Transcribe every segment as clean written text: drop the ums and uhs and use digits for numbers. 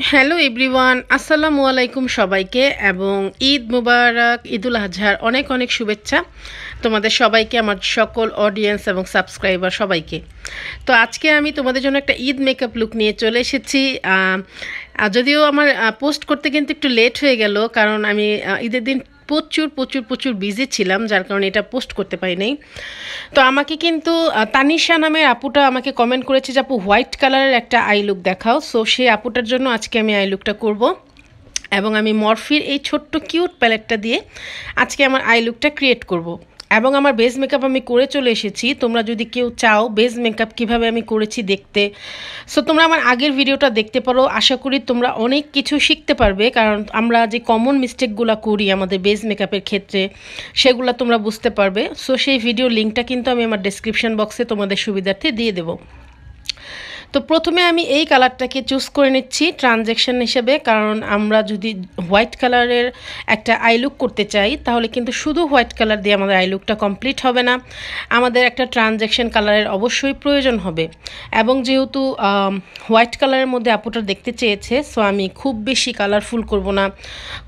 Hello everyone, আসসালামু আলাইকুম সবাইকে এবং ঈদ মুবারক, ঈদুল আজহার অনেক অনেক শুভেচ্ছা তোমাদের সবাইকে, আমার সকল অডিয়েন্স এবং সাবস্ক্রাইবার সবাইকে। তো আজকে আমি তোমাদের জন্য একটা ঈদ মেকআপ লুক নিয়ে চলে এসেছি। যদিও আমার পোস্ট করতে কিন্তু একটু লেট হয়ে গেল, কারণ আমি ঈদের দিন প্রচুর প্রচুর প্রচুর বিজি ছিলাম, যার কারণে এটা পোস্ট করতে পারি নাই। তো আমাকে কিন্তু তানিশা নামের আপুটা আমাকে কমেন্ট করেছে যে আপু হোয়াইট কালারের একটা আই লুক দেখাও। সো সেই আপুটার জন্য আজকে আমি আই লুকটা করব এবং আমি মরফির এই ছোট্ট কিউট প্যালেটটা দিয়ে আজকে আমার আই লুকটা ক্রিয়েট করব। এবং আমার বেস মেকআপ আমি করে চলে এসেছি। তোমরা যদি কেউ চাও বেস মেকআপ কীভাবে আমি করেছি দেখতে, সো তোমরা আমার আগের ভিডিওটা দেখতে পারো। আশা করি তোমরা অনেক কিছু শিখতে পারবে, কারণ আমরা যে কমন মিস্টেকগুলো করি আমাদের বেস মেকআপের ক্ষেত্রে সেগুলো তোমরা বুঝতে পারবে। সো সেই ভিডিও লিঙ্কটা কিন্তু আমি আমার ডেসক্রিপশন বক্সে তোমাদের সুবিধার্থে দিয়ে দেবো। তো প্রথমে আমি এই কালারটাকে চুজ করে নিচ্ছি ট্রানজ্যাকশন হিসেবে, কারণ আমরা যদি হোয়াইট কালারের একটা আই লুক করতে চাই তাহলে কিন্তু শুধু হোয়াইট কালার দিয়ে আমাদের আই লুকটা কমপ্লিট হবে না, আমাদের একটা ট্রানজ্যাকশন কালারের অবশ্যই প্রয়োজন হবে। এবং যেহেতু হোয়াইট কালারের মধ্যে আপুটা দেখতে চেয়েছে, সো আমি খুব বেশি কালারফুল করব না,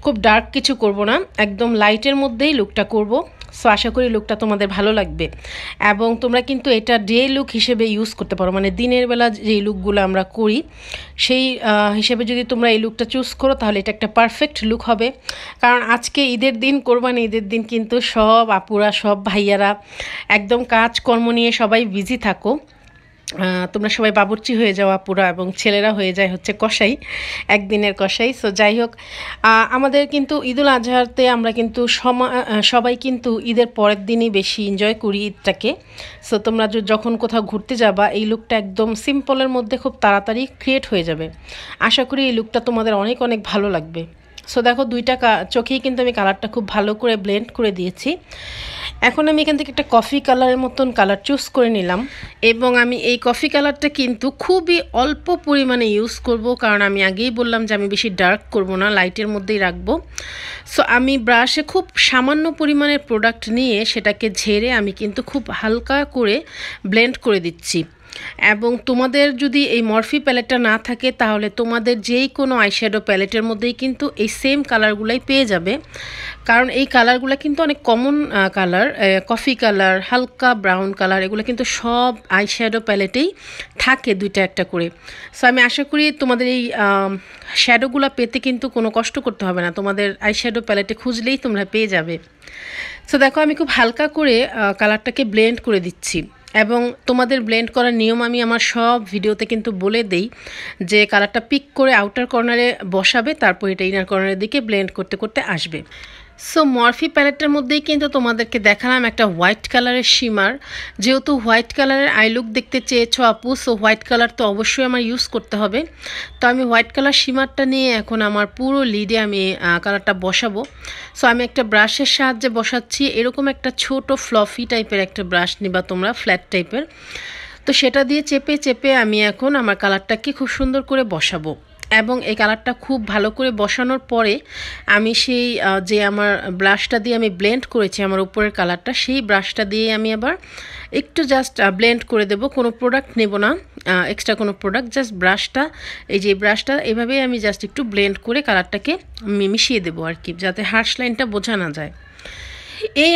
খুব ডার্ক কিছু করব না, একদম লাইটের মধ্যেই লুকটা করব। সো আশা করি লুকটা তোমাদের ভালো লাগবে এবং তোমরা কিন্তু এটা ডে লুক হিসেবে ইউজ করতে পারো, মানে দিনের বেলা যে লুকগুলো আমরা করি সেই হিসেবে যদি তোমরা এই লুকটা চুজ করো তাহলে এটা একটা পারফেক্ট লুক হবে। কারণ আজকে ঈদের দিন, কোরবানি ঈদের দিন কিন্তু সব আপুরা সব ভাইয়ারা একদম কাজকর্ম নিয়ে সবাই বিজি থাকো। তোমরা সবাই বাবুর্চি হয়ে যাও আপুরা, এবং ছেলেরা হয়ে যায় হচ্ছে কসাই, একদিনের কসাই। সো যাই হোক, আমাদের কিন্তু ঈদুল আজহাতে আমরা কিন্তু সবাই কিন্তু ঈদের পরের দিনই বেশি এনজয় করি ঈদটাকে। সো তোমরা যখন কোথাও ঘুরতে যাবা এই লুকটা একদম সিম্পলের মধ্যে খুব তাড়াতাড়ি ক্রিয়েট হয়ে যাবে। আশা করি এই লুকটা তোমাদের অনেক অনেক ভালো লাগবে। সো দেখো দুইটা চোখেই কিন্তু আমি কালারটা খুব ভালো করে ব্লেন্ড করে দিয়েছি। এখন আমি এখান থেকে একটা কফি কালারের মতন কালার চুজ করে নিলাম এবং আমি এই কফি কালারটা কিন্তু খুবই অল্প পরিমাণে ইউজ করব, কারণ আমি আগেই বললাম যে আমি বেশি ডার্ক করব না, লাইটের মধ্যেই রাখবো। সো আমি ব্রাশে খুব সামান্য পরিমাণের প্রোডাক্ট নিয়ে সেটাকে ঝেড়ে আমি কিন্তু খুব হালকা করে ব্লেন্ড করে দিচ্ছি। এবং তোমাদের যদি এই মরফি প্যালেটটা না থাকে তাহলে তোমাদের যেই কোনো আইশ্যাডো প্যালেটের মধ্যেই কিন্তু এই সেম কালারগুলাই পেয়ে যাবে, কারণ এই কালারগুলো কিন্তু অনেক কমন কালার, কফি কালার, হালকা ব্রাউন কালার, এগুলো কিন্তু সব আইশ্যাডো প্যালেটেই থাকে দুইটা একটা করে। সো আমি আশা করি তোমাদের এই শ্যাডোগুলো পেতে কিন্তু কোনো কষ্ট করতে হবে না, তোমাদের আইশ্যাডো প্যালেটে খুঁজলেই তোমরা পেয়ে যাবে। সো দেখো আমি খুব হালকা করে কালারটাকে ব্লেন্ড করে দিচ্ছি এবং তোমাদের ব্লেন্ড করার নিয়ম আমি আমার সব ভিডিওতে কিন্তু বলে দেই যে কালারটা পিক করে আউটার কর্নারে বসাবে, তারপর এটা ইনার কর্নারের দিকে ব্লেন্ড করতে করতে আসবে। সো মরফি প্যালেটটার মধ্যেই কিন্তু তোমাদেরকে দেখালাম একটা হোয়াইট কালারের শিমার। যেহেতু হোয়াইট কালারের আই লুক দেখতে চেয়েছো আপু, সো হোয়াইট কালার তো অবশ্যই আমার ইউজ করতে হবে। তো আমি হোয়াইট কালার শিমারটা নিয়ে এখন আমার পুরো লিডে আমি কালারটা বসাবো। সো আমি একটা ব্রাশের সাহায্যে বসাচ্ছি, এরকম একটা ছোট ফ্লফি টাইপের একটা ব্রাশ নিবা তোমরা, ফ্ল্যাট টাইপের। তো সেটা দিয়ে চেপে চেপে আমি এখন আমার কালারটাকে খুব সুন্দর করে বসাবো। এবং এই কালারটা খুব ভালো করে বসানোর পরে আমি সেই যে আমার ব্রাশটা দিয়ে আমি ব্লেন্ড করেছি আমার উপরের কালারটা, সেই ব্রাশটা দিয়ে আমি আবার একটু জাস্ট ব্লেন্ড করে দেব। কোনো প্রোডাক্ট নেব না, এক্সট্রা কোনো প্রোডাক্ট, জাস্ট ব্রাশটা, এই যে ব্রাশটা এভাবেই আমি জাস্ট একটু ব্লেন্ড করে কালারটাকে মিশিয়ে দেবো আর কি, যাতে হার্শ লাইনটা বোঝা না যায়। এই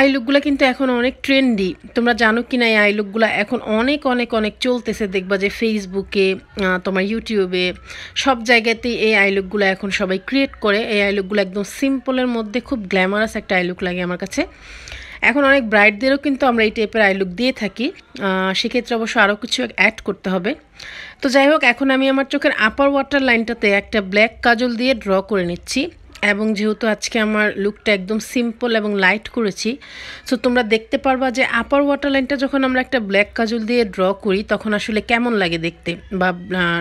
আই লুকগুলো কিন্তু এখন অনেক ট্রেন্ডি, তোমরা জানো কি না? এই আই লুকগুলো এখন অনেক অনেক অনেক চলতেছে, দেখবা যে ফেসবুকে, তোমার ইউটিউবে, সব জায়গাতেই এই আই লুকগুলো এখন সবাই ক্রিয়েট করে। এই আই লুকগুলো একদম সিম্পলের মধ্যে খুব গ্ল্যামারাস একটা আই লুক লাগে আমার কাছে। এখন অনেক ব্রাইডদেরও কিন্তু আমরা এই টাইপের আই লুক দিয়ে থাকি, সেক্ষেত্রে অবশ্য আরও কিছু অ্যাড করতে হবে। তো যাই হোক, এখন আমি আমার চোখের আপার ওয়াটার লাইনটাতে একটা ব্ল্যাক কাজল দিয়ে ড্র করে নিচ্ছি। এবং যেহেতু আজকে আমার লুকটা একদম সিম্পল এবং লাইট করেছি, সো তোমরা দেখতে পারবা যে আপার ওয়াটার লাইনটা যখন আমরা একটা ব্ল্যাক কাজল দিয়ে ড্র করি তখন আসলে কেমন লাগে দেখতে, বা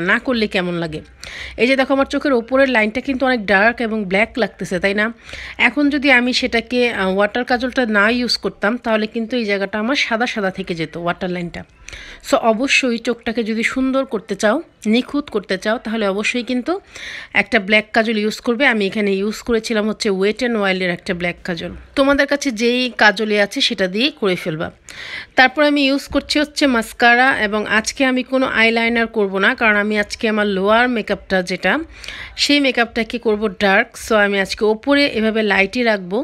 না করলে কেমন লাগে। এই যে দেখো আমার চোখের ওপরের লাইনটা কিন্তু অনেক ডার্ক এবং ব্ল্যাক লাগতেছে, তাই না? এখন যদি আমি সেটাকে ওয়াটার কাজলটা না ইউজ করতাম তাহলে কিন্তু এই জায়গাটা আমার সাদা সাদা থেকে যেত ওয়াটার লাইনটা। সো অবশ্যই চোখটাকে যদি সুন্দর করতে চাও, নিখুঁত করতে চাও, তাহলে অবশ্যই কিন্তু একটা ব্ল্যাক কাজল ইউজ করবে। আমি এখানে ইউজ করেছিলাম হচ্ছে ওয়েট অ্যান্ড ওয়াইল্ডের একটা ব্ল্যাক কাজল। তোমাদের কাছে যেই কাজলে আছে সেটা দিয়েই করে ফেলবা। তারপর আমি ইউজ করছি হচ্ছে মাস্কারা, এবং আজকে আমি কোনো আইলাইনার করব না, কারণ আমি আজকে আমার লোয়ার মেকআপটা যেটা, সেই মেকআপটাকে করব ডার্ক। সো আমি আজকে ওপরে এভাবে লাইটই রাখবো।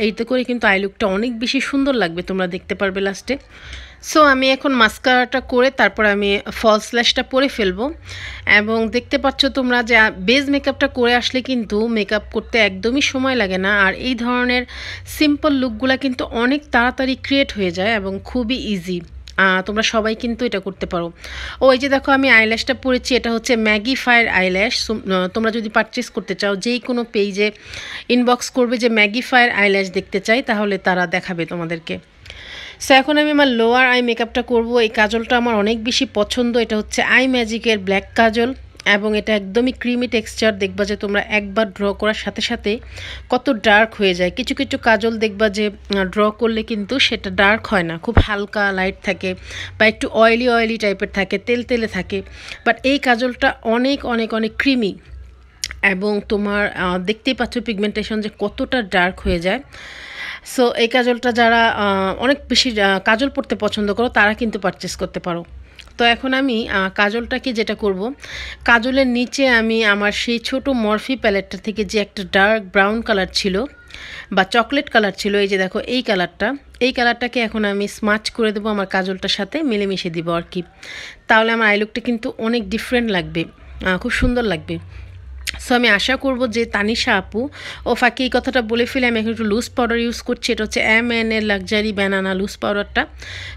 এইতে করে কিন্তু আই লুকটা অনেক বেশি সুন্দর লাগবে, তোমরা দেখতে পারবে লাস্টে। সো আমি এখন মাস্কারাটা করে তারপর আমি ফলস ল্যাশটা পরে ফেলবো। এবং দেখতে পাচ্ছ তোমরা যে বেস মেকআপটা করে আসলে কিন্তু মেকআপ করতে একদমই সময় লাগে না, আর এই ধরনের সিম্পল লুকগুলো কিন্তু অনেক তাড়াতাড়ি ক্রিয়েট হয়ে যায় এবং খুবই ইজি। তোমরা সবাই কিন্তু এটা করতে পারো। ওই যে দেখো আমি আইল্যাশটা পরেছি, এটা হচ্ছে ম্যাগিফায়ার আইল্যাশ। তোমরা যদি পারচেস করতে চাও, যেই কোনো পেজে ইনবক্স করবে যে ম্যাগিফায়ার আইল্যাশ দেখতে চাই, তাহলে তারা দেখাবে তোমাদেরকে। সো এখন আমি আমার লোয়ার আই মেকআপটা করব। এই কাজলটা আমার অনেক বেশি পছন্দ। এটা হচ্ছে আই ম্যাজিকের ব্ল্যাক কাজল, এবং এটা একদমই ক্রিমি টেক্সচার। দেখবা যে তোমরা একবার ড্র করার সাথে সাথে কত ডার্ক হয়ে যায়। কিছু কিছু কাজল দেখবা যে ড্র করলে কিন্তু সেটা ডার্ক হয় না, খুব হালকা লাইট থাকে বা একটু অয়েলি অয়েলি টাইপের থাকে, তেল তেলে থাকে। বাট এই কাজলটা অনেক অনেক অনেক ক্রিমি, এবং তোমার দেখতেই পাচ্ছ পিগমেন্টেশন যে কতটা ডার্ক হয়ে যায়। সো এই কাজলটা যারা অনেক বেশি কাজল পরতে পছন্দ করো, তারা কিন্তু পারচেস করতে পারো। তো এখন আমি কাজলটাকে যেটা করব, কাজলের নিচে আমি আমার সেই ছোট মরফি প্যালেটটা থেকে যে একটা ডার্ক ব্রাউন কালার ছিল বা চকলেট কালার ছিল, এই যে দেখো এই কালারটা, এই কালারটাকে এখন আমি স্মাচ করে দেবো আমার কাজলটার সাথে মিলেমিশে দিব আর কি। তাহলে আমার আই লুকটা কিন্তু অনেক ডিফারেন্ট লাগবে, খুব সুন্দর লাগবে। সো আমি আশা করব যে তানিশা আপু, ও ফাঁকে এই কথাটা বলে ফেলে, আমি এখন একটু লুজ পাউডার ইউজ করছি। এটা হচ্ছে MN এর লাক্সারি ব্যানানা লুজ পাউডারটা,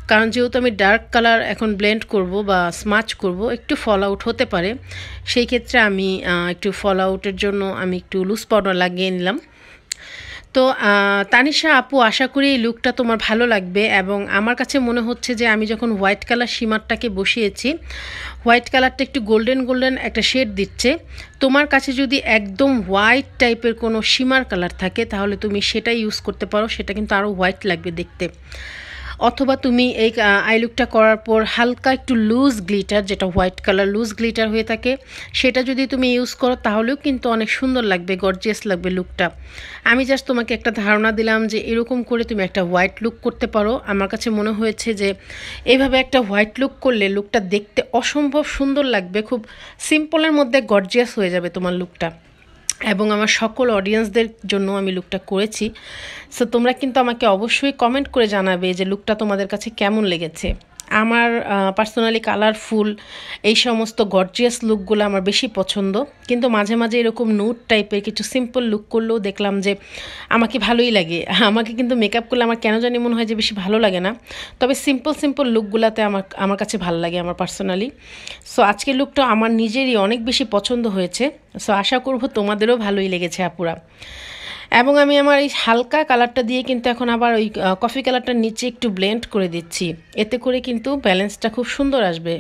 কারণ যেহেতু আমি ডার্ক কালার এখন ব্লেন্ড করব বা স্মাচ করব, একটু ফল আউট হতে পারে। সেই ক্ষেত্রে আমি একটু ফল আউটের জন্য আমি একটু লুজ পাউডার লাগিয়ে নিলাম। তো তানিশা আপু, আশা করি এই লুকটা তোমার ভালো লাগবে। এবং আমার কাছে মনে হচ্ছে যে আমি যখন হোয়াইট কালার শিমারটাকে বসিয়েছি, হোয়াইট কালারটা একটু গোল্ডেন গোল্ডেন একটা শেড দিচ্ছে। তোমার কাছে যদি একদম হোয়াইট টাইপের কোনো শিমার কালার থাকে, তাহলে তুমি সেটা ইউজ করতে পারো, সেটা কিন্তু আরও হোয়াইট লাগবে দেখতে। অথবা তুমি এই আই লুকটা করার পর হালকা একটু লুজ গ্লিটার, যেটা হোয়াইট কালার লুজ গ্লিটার হয়ে থাকে, সেটা যদি তুমি ইউজ করো, তাহলেও কিন্তু অনেক সুন্দর লাগবে, গর্জিয়াস লাগবে লুকটা। আমি জাস্ট তোমাকে একটা ধারণা দিলাম যে এরকম করে তুমি একটা হোয়াইট লুক করতে পারো। আমার কাছে মনে হয়েছে যে এইভাবে একটা হোয়াইট লুক করলে লুকটা দেখতে অসম্ভব সুন্দর লাগবে, খুব সিম্পলের মধ্যে গর্জিয়াস হয়ে যাবে তোমার লুকটা। এবং আমার সকল অডিয়েন্সদের জন্য আমি লুকটা করেছি। সো তোমরা কিন্তু আমাকে অবশ্যই কমেন্ট করে জানাবে যে লুকটা তোমাদের কাছে কেমন লেগেছে। আমার পার্সোনালি কালারফুল এই সমস্ত গর্জিয়াস লুকগুলো আমার বেশি পছন্দ, কিন্তু মাঝে মাঝে এরকম নুড টাইপের কিছু সিম্পল লুক করলেও দেখলাম যে আমাকে ভালোই লাগে। আমাকে কিন্তু মেকআপ করলে আমার কেন জানি মনে হয় যে বেশি ভালো লাগে না, তবে সিম্পল সিম্পল লুকগুলোতে আমার কাছে ভালো লাগে আমার পার্সোনালি। সো আজকের লুকটা আমার নিজেরই অনেক বেশি পছন্দ হয়েছে। সো আশা করব তোমাদেরও ভালোই লেগেছে আপুরা। এবং আমি আমার এই হালকা কালারটা দিয়ে কিন্তু এখন আবার ওই কফি কালারটার নিচে একটু ব্লেন্ড করে দিচ্ছি, এতে করে কিন্তু ব্যালেন্সটা খুব সুন্দর আসবে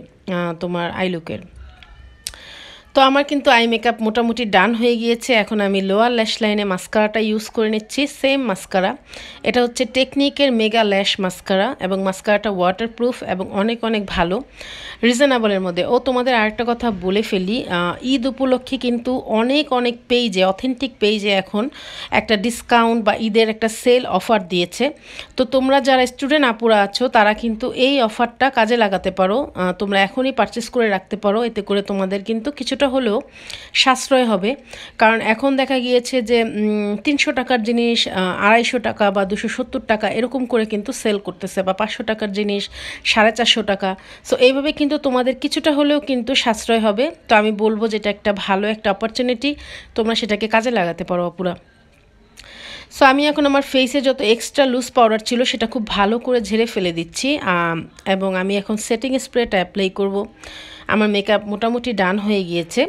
তোমার আই লুকের। তো আমার কিন্তু আই মেকআপ মোটামুটি ডান হয়ে গিয়েছে। এখন আমি লোয়ার ল্যাশ লাইনে মাস্কারাটা ইউজ করে নিচ্ছি, সেম মাস্কারা। এটা হচ্ছে টেকনিকের মেগা ল্যাশ মাস্কারা, এবং মাস্কারাটা ওয়াটারপ্রুফ এবং অনেক অনেক ভালো, রিজনেবলের মধ্যে। ও তোমাদের আরেকটা কথা বলে ফেলি, ঈদ উপলক্ষে কিন্তু অনেক অনেক পেজে, অথেন্টিক পেজে এখন একটা ডিসকাউন্ট বা ঈদের একটা সেল অফার দিয়েছে। তো তোমরা যারা স্টুডেন্ট আপুরা আছো, তারা কিন্তু এই অফারটা কাজে লাগাতে পারো। তোমরা এখনই পারচেস করে রাখতে পারো, এতে করে তোমাদের কিন্তু কিছুটা হলেও সাশ্রয় হবে। কারণ এখন দেখা গিয়েছে যে 300 টাকার জিনিস 250 টাকা বা 270 টাকা এরকম করে কিন্তু সেল করতেছে, বা 500 টাকার জিনিস 450 টাকা। সো এইভাবে কিন্তু তোমাদের কিছুটা হলেও কিন্তু সাশ্রয় হবে। তো আমি বলবো যে এটা একটা ভালো একটা অপরচুনিটি, তোমরা সেটাকে কাজে লাগাতে পারো আপুরা। সো আমি এখন আমার ফেসে যত এক্সট্রা লুজ পাউডার ছিল সেটা খুব ভালো করে ঝেড়ে ফেলে দিচ্ছি, এবং আমি এখন সেটিং স্প্রেটা অ্যাপ্লাই করব। আমার মেকআপ মোটামুটি ডান হয়ে গিয়েছে।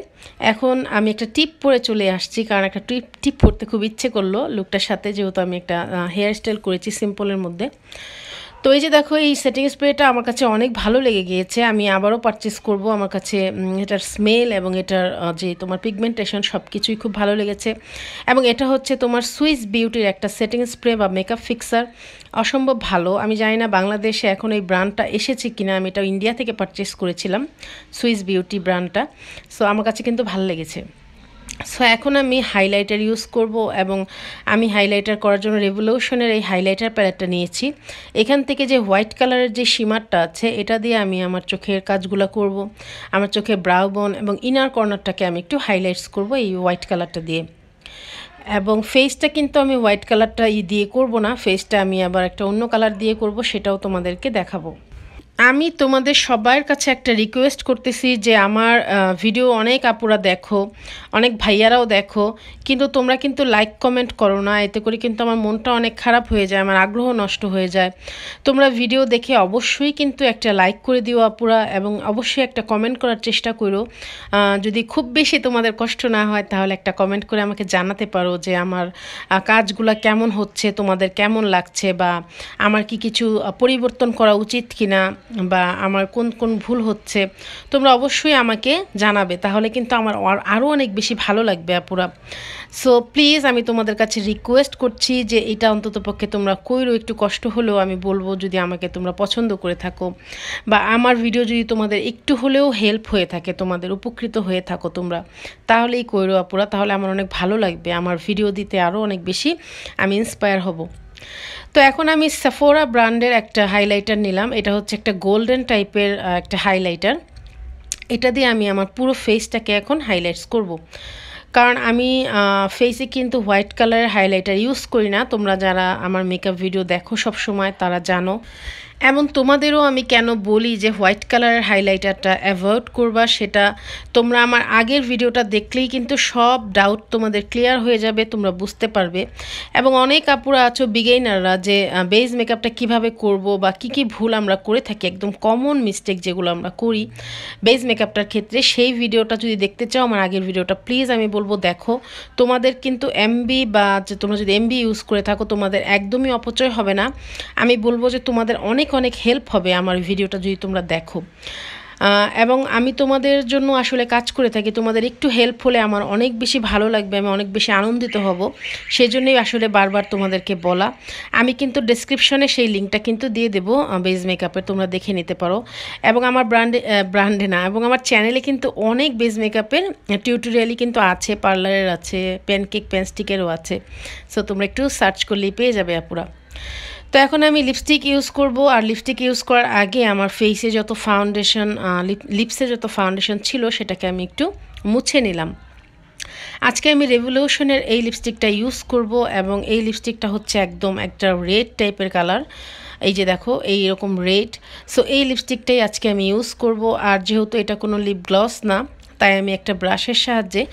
এখন আমি একটা টিপ পরে চলে আসছি, কারণ একটা টিপ পরতে খুব ইচ্ছে করলো লুকটার সাথে, যেহেতু আমি একটা হেয়ার স্টাইল করেছি সিম্পলের মধ্যে। তো এই যে দেখো এই সেটিং স্প্রেটা আমার কাছে অনেক ভালো লেগে গিয়েছে, আমি আবারও পারচেস করব। আমার কাছে এটার স্মেল এবং এটার যে তোমার পিগমেন্টেশন সব কিছুই খুব ভালো লেগেছে। এবং এটা হচ্ছে তোমার সুইস বিউটির একটা সেটিং স্প্রে বা মেকআপ ফিক্সার, অসম্ভব ভালো। আমি জানি না বাংলাদেশে এখন এই ব্র্যান্ডটা এসেছে কিনা, আমি এটা ইন্ডিয়া থেকে পারচেস করেছিলাম সুইস বিউটি ব্র্যান্ডটা। সো আমার কাছে কিন্তু ভালো লেগেছে। সো এখন আমি হাইলাইটার ইউজ করব এবং আমি হাইলাইটার করার জন্য রেভলিউশনের এই হাইলাইটার প্যালেটটা নিয়েছি। এখান থেকে যে হোয়াইট কালারের যে শিমারটা আছে এটা দিয়ে আমি আমার চোখের কাজগুলো করব। আমার চোখে ব্রাউ বোন এবং ইনার কর্নারটাকে আমি একটু হাইলাইটস করব এই হোয়াইট কালারটা দিয়ে। এবং ফেসটা কিন্তু আমি হোয়াইট কালারটা দিয়ে করব না, ফেসটা আমি আবার একটা অন্য কালার দিয়ে করব, সেটাও তোমাদেরকে দেখাবো। আমি তোমাদের সবার কাছে একটা রিকোয়েস্ট করতেছি যে আমার ভিডিও অনেক আপুরা দেখো, অনেক ভাইয়ারাও দেখো, কিন্তু তোমরা কিন্তু লাইক কমেন্ট করো না। এতে করে কিন্তু আমার মনটা অনেক খারাপ হয়ে যায়, আমার আগ্রহ নষ্ট হয়ে যায়। তোমরা ভিডিও দেখে অবশ্যই কিন্তু একটা লাইক করে দিও আপুরা, এবং অবশ্যই একটা কমেন্ট করার চেষ্টা করো। যদি খুব বেশি তোমাদের কষ্ট না হয় তাহলে একটা কমেন্ট করে আমাকে জানাতে পারো যে আমার কাজগুলো কেমন হচ্ছে, তোমাদের কেমন লাগছে, বা আমার কি কিছু পরিবর্তন করা উচিত কিনা, বা আমার কোন কোন ভুল হচ্ছে, তোমরা অবশ্যই আমাকে জানাবে। তাহলে কিন্তু আমার আরও অনেক বেশি ভালো লাগবে আপুরা। সো প্লিজ আমি তোমাদের কাছে রিকোয়েস্ট করছি যে এটা অন্ততপক্ষে তোমরা কইরো, একটু কষ্ট হলেও আমি বলবো, যদি আমাকে তোমরা পছন্দ করে থাকো বা আমার ভিডিও যদি তোমাদের একটু হলেও হেল্প হয়ে থাকে, তোমাদের উপকৃত হয়ে থাকো তোমরা, তাহলেই কইরো আপুরা। তাহলে আমার অনেক ভালো লাগবে, আমার ভিডিও দিতে আরও অনেক বেশি আমি ইন্সপায়ার হব। তো এখন আমি সেফোরা ব্র্যান্ডের একটা হাইলাইটার নিলাম। এটা হচ্ছে একটা গোল্ডেন টাইপের একটা হাইলাইটার। এটা দিয়ে আমি আমার পুরো ফেসটাকে এখন হাইলাইটস করব। কারণ আমি ফেসে কিন্তু হোয়াইট কালারের হাইলাইটার ইউজ করি না। তোমরা যারা আমার মেকআপ ভিডিও দেখো সব সময় তারা জানো। এবং তোমাদেরও আমি কেন বলি যে হোয়াইট কালারের হাইলাইটারটা অ্যাভয়েড করবা, সেটা তোমরা আমার আগের ভিডিওটা দেখলেই কিন্তু সব ডাউট তোমাদের ক্লিয়ার হয়ে যাবে, তোমরা বুঝতে পারবে। এবং অনেক আপুরা আছো বিগিনাররা যে বেস মেকআপটা কিভাবে করব বা কি কি ভুল আমরা করে থাকি, একদম কমন মিস্টেক যেগুলো আমরা করি বেস মেকআপটার ক্ষেত্রে, সেই ভিডিওটা যদি দেখতে চাও আমার আগের ভিডিওটা প্লিজ আমি বলবো দেখো। তোমাদের কিন্তু এমবি বা যে তোমরা যদি এমবি ইউজ করে থাকো তোমাদের একদমই অপচয় হবে না। আমি বলবো যে তোমাদের অনেক অনেক হেল্প হবে আমার ভিডিওটা যদি তোমরা দেখো। এবং আমি তোমাদের জন্য আসলে কাজ করে থাকি, তোমাদের একটু হেল্প হলে আমার অনেক বেশি ভালো লাগবে, আমি অনেক বেশি আনন্দিত হব। সেই জন্যই আসলে বারবার তোমাদেরকে বলা। আমি কিন্তু ডেসক্রিপশনে সেই লিঙ্কটা কিন্তু দিয়ে দেবো বেস মেকআপের, তোমরা দেখে নিতে পারো। এবং আমার ব্র্যান্ডে না, এবং আমার চ্যানেলে কিন্তু অনেক বেস মেকআপের টিউটোরিয়ালই কিন্তু আছে, পার্লারের আছে, প্যানকেক প্যানস্টিকেরও আছে। সো তোমরা একটু সার্চ করলেই পেয়ে যাবে আপুরা। তো এখন আমি লিপস্টিক ইউজ করব, আর লিপস্টিক ইউজ করার আগে আমার ফেসে যত ফাউন্ডেশন, লিপসে যত ফাউন্ডেশন ছিল সেটাকে আমি একটু মুছে নিলাম। আজকে আমি রেভলিউশনের এই লিপস্টিকটা ইউজ করব, এবং এই লিপস্টিকটা হচ্ছে একদম একটা রেড টাইপের কালার। এই যে দেখো এইরকম রেড। সো এই লিপস্টিকটাই আজকে আমি ইউজ করব। আর যেহেতু এটা কোনো লিপ গ্লস না, তাই আমি একটা ব্রাশের সাহায্যে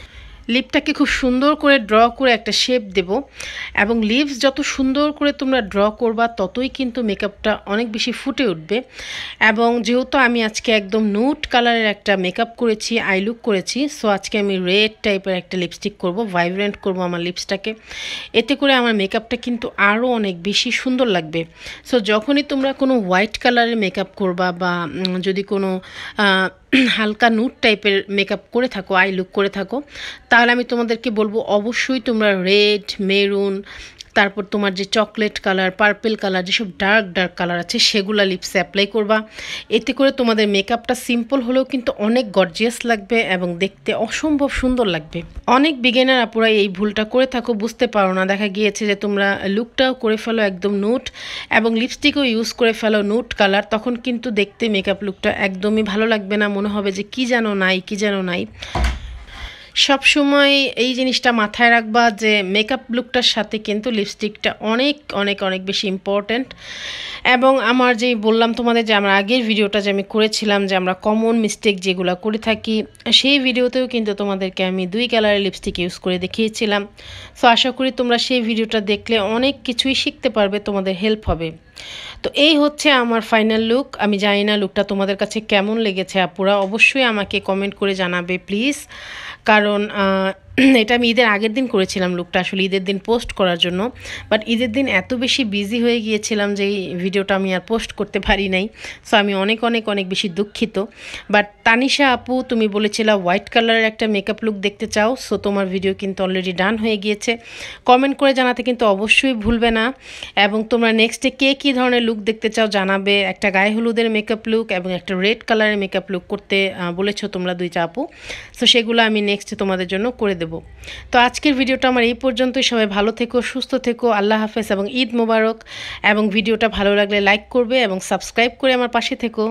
লিপটাকে খুব সুন্দর করে ড্র করে একটা শেপ দেব। এবং লিপস যত সুন্দর করে তোমরা ড্র করবা ততই কিন্তু মেকআপটা অনেক বেশি ফুটে উঠবে। এবং যেহেতু আমি আজকে একদম নুট কালারের একটা মেকআপ করেছি, আই লুক করেছি, সো আজকে আমি রেড টাইপের একটা লিপস্টিক করব, ভাইব্রেন্ট করব আমার লিপসটাকে। এতে করে আমার মেকআপটা কিন্তু আরও অনেক বেশি সুন্দর লাগবে। সো যখনই তোমরা কোনো হোয়াইট কালারের মেকআপ করবা, বা যদি কোনো হালকা নুট টাইপের মেকআপ করে থাকো, আই লুক করে থাকো, তাহলে আমি তোমাদেরকে বলবো অবশ্যই তোমরা রেড, মেরুন, তারপর তোমার যে চকলেট কালার, পার্পল কালার, যেসব ডার্ক ডার্ক কালার আছে সেগুলো লিপসে অ্যাপ্লাই করবা। এতে করে তোমাদের মেকআপটা সিম্পল হলেও কিন্তু অনেক গর্জিয়াস লাগবে এবং দেখতে অসম্ভব সুন্দর লাগবে। অনেক বিগিনার আপুরা এই ভুলটা করে থাকো, বুঝতে পারো না। দেখা গিয়েছে যে তোমরা লুকটাও করে ফেলো একদম নুট, এবং লিপস্টিকও ইউজ করে ফেলো নুট কালার, তখন কিন্তু দেখতে মেকআপ লুকটা একদমই ভালো লাগবে না, মনে হবে যে কি যেন নাই, কি যেন নাই। সব সময় এই জিনিসটা মাথায় রাখবা যে মেকআপ লুকটার সাথে কিন্তু লিপস্টিকটা অনেক অনেক অনেক বেশি ইম্পর্ট্যান্ট। এবং আমার যেই বললাম তোমাদের যে আমার আগের ভিডিওটা যে আমি করেছিলাম যে আমরা কমন মিস্টেক যেগুলো করে থাকি, সেই ভিডিওতেও কিন্তু তোমাদেরকে আমি 2 কালারের লিপস্টিক ইউজ করে দেখিয়েছিলাম। সো আশা করি তোমরা সেই ভিডিওটা দেখলে অনেক কিছুই শিখতে পারবে, তোমাদের হেল্প হবে। তো এই হচ্ছে আমার ফাইনাল লুক। আমি জানি না লুকটা তোমাদের কাছে কেমন লেগেছে আপুরা, অবশ্যই আমাকে কমেন্ট করে জানাবে প্লিজ। কারণ এটা আমি ঈদের আগের দিন করেছিলাম লুকটা, আসলে ঈদের দিন পোস্ট করার জন্য। বাট ঈদের দিন এত বেশি বিজি হয়ে গিয়েছিলাম যে এই ভিডিওটা আমি আর পোস্ট করতে পারি নাই। সো আমি অনেক অনেক অনেক বেশি দুঃখিত। বাট তানিশা আপু, তুমি বলেছিলা হোয়াইট কালারের একটা মেকআপ লুক দেখতে চাও। সো তোমার ভিডিও কিন্তু অলরেডি ডান হয়ে গিয়েছে। কমেন্ট করে জানাতে কিন্তু অবশ্যই ভুলবে না। এবং তোমরা নেক্সটে কে কী ধরনের লুক দেখতে চাও জানাবে। একটা গায়ে হলুদের মেকআপ লুক এবং একটা রেড কালারের মেকআপ লুক করতে বলেছো তোমরা দুইটা আপু। সো সেগুলো আমি নেক্সটে তোমাদের জন্য করে দেবো। তো আজকের ভিডিওটা আমার এই পর্যন্তই। সবাই ভালো থেকো, সুস্থ থেকো, আল্লাহ হাফেজ এবং ঈদ মোবারক। এবং ভিডিওটা ভালো লাগলে লাইক করবে এবং সাবস্ক্রাইব করে আমার পাশে থেকো।